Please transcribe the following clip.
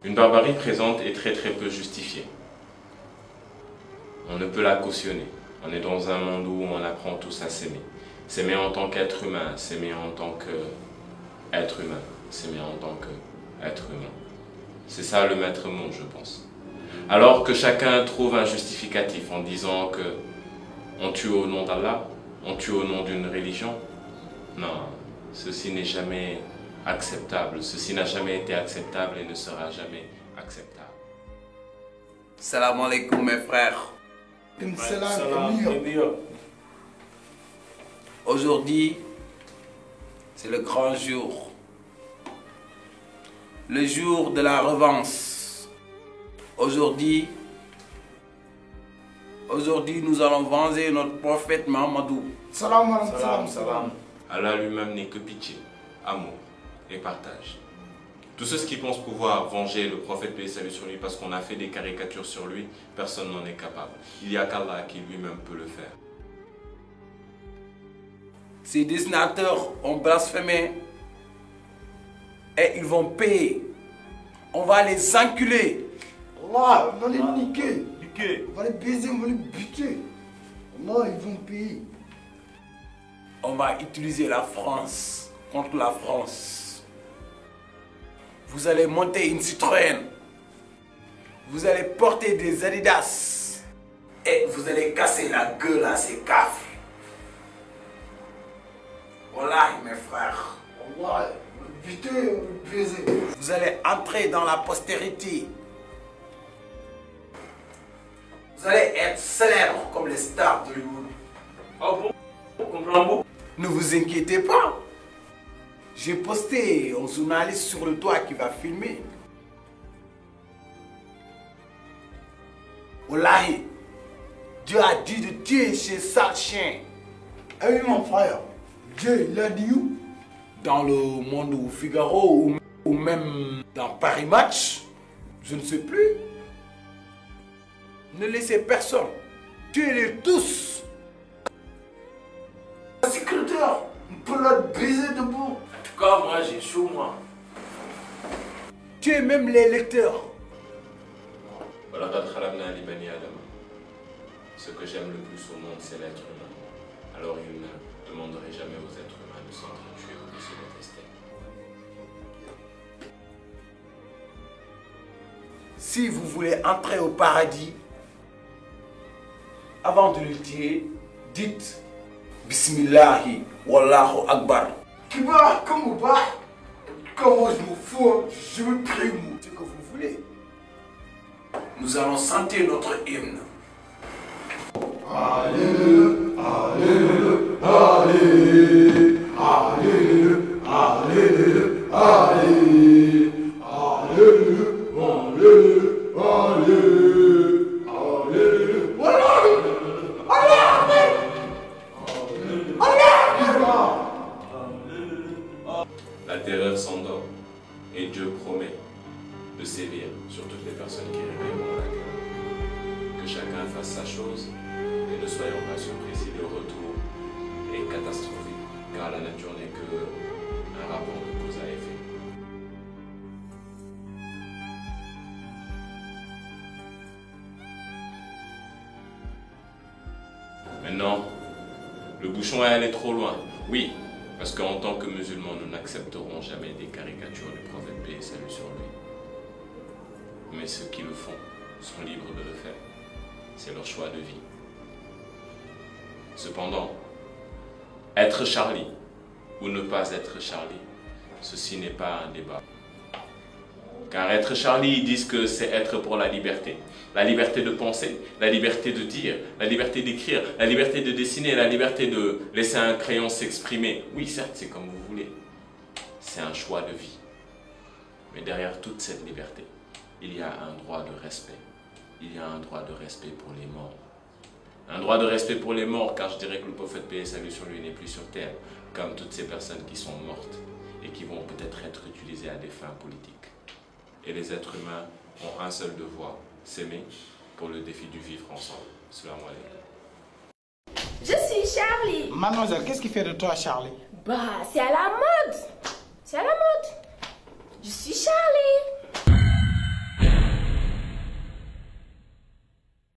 Une barbarie présente et très peu justifiée. On ne peut la cautionner. On est dans un monde où on apprend tous à s'aimer. S'aimer en tant qu'être humain, s'aimer en tant qu'être humain, s'aimer en tant qu'être humain. C'est ça le maître mot, je pense. Alors que chacun trouve un justificatif en disant que on tue au nom d'Allah, on tue au nom d'une religion. Non, ceci n'est jamais acceptable. Ceci n'a jamais été acceptable et ne sera jamais acceptable. Salam alaikum mes frères. Aujourd'hui, c'est le grand jour. Le jour de la revanche. Aujourd'hui, nous allons venger notre prophète Mahamadou. Salam alaikum. Allah lui-même n'est que pitié, amour et partage. Tous ceux qui pensent pouvoir venger le prophète, paix et salut sur lui, parce qu'on a fait des caricatures sur lui, personne n'en est capable. Il n'y a qu'Allah qui lui-même peut le faire. Ces dessinateurs ont blasphémé et ils vont payer. On va les enculer. Allah, on va les niquer. On va les baiser, on va les buter. Allah, ils vont payer. On va utiliser la France contre la France. Vous allez monter une Citroën. Vous allez porter des Adidas. Et vous allez casser la gueule à ces cafres. Wallahi mes frères. Allah, on va les buter, on va les baiser. Vous allez entrer dans la postérité. Vous allez être célèbres comme les stars d'Hollywood. Oh bon? On comprend beaucoup. Ne vous inquiétez pas. J'ai posté un journaliste sur le toit qui va filmer. Wallahi, Dieu a dit de tuer ces sales chiens. Ah oui mon frère, Dieu il a dit où? Dans le Monde au Figaro ou même dans Paris Match, je ne sais plus. Ne laissez personne. Tuez-les tous. Secrétaire, on peut la baiser debout. En tout cas, moi j'ai chaud, moi. Tuez même les lecteurs. Ce que j'aime le plus au monde, c'est l'être humain. Alors il ne demanderait jamais aux êtres humains de s'entretuer ou de se détester. Si vous voulez entrer au paradis, avant de le tuer, dites Bismillahi Wallahu Akbar. Qui va, comme va? Comment je m'en fous? Je veux prier, moi. Ce que vous voulez. Nous allons chanter notre hymne. Alléluia, Alléluia, Alléluia, Alléluia, Alléluia, Alléluia, La terreur s'endort et Dieu promet de sévir sur toutes les personnes qui réveilleront la terreur. Que chacun fasse sa chose et ne soyons pas surpris si le retour est catastrophique, car la nature n'est qu'un rapport de cause à effet. Maintenant, le bouchon est allé trop loin. Oui, parce qu'en tant que musulmans, nous n'accepterons jamais des caricatures du prophète paix et salut sur lui. Mais ceux qui le font sont libres de le faire. C'est leur choix de vie. Cependant, être Charlie ou ne pas être Charlie, ceci n'est pas un débat. Car être Charlie, ils disent que c'est être pour la liberté. La liberté de penser, la liberté de dire, la liberté d'écrire, la liberté de dessiner, la liberté de laisser un crayon s'exprimer. Oui, certes, c'est comme vous voulez. C'est un choix de vie. Mais derrière toute cette liberté, il y a un droit de respect. Il y a un droit de respect pour les morts. Un droit de respect pour les morts, car je dirais que le prophète paix et salut sur lui n'est plus sur terre, comme toutes ces personnes qui sont mortes et qui vont peut-être être utilisées à des fins politiques. Et les êtres humains ont un seul devoir, s'aimer pour le défi du vivre ensemble. Salam alaikum. Je suis Charlie. Mademoiselle, qu'est-ce qui fait de toi Charlie? Bah, c'est à la mode. C'est à la mode. Je suis Charlie.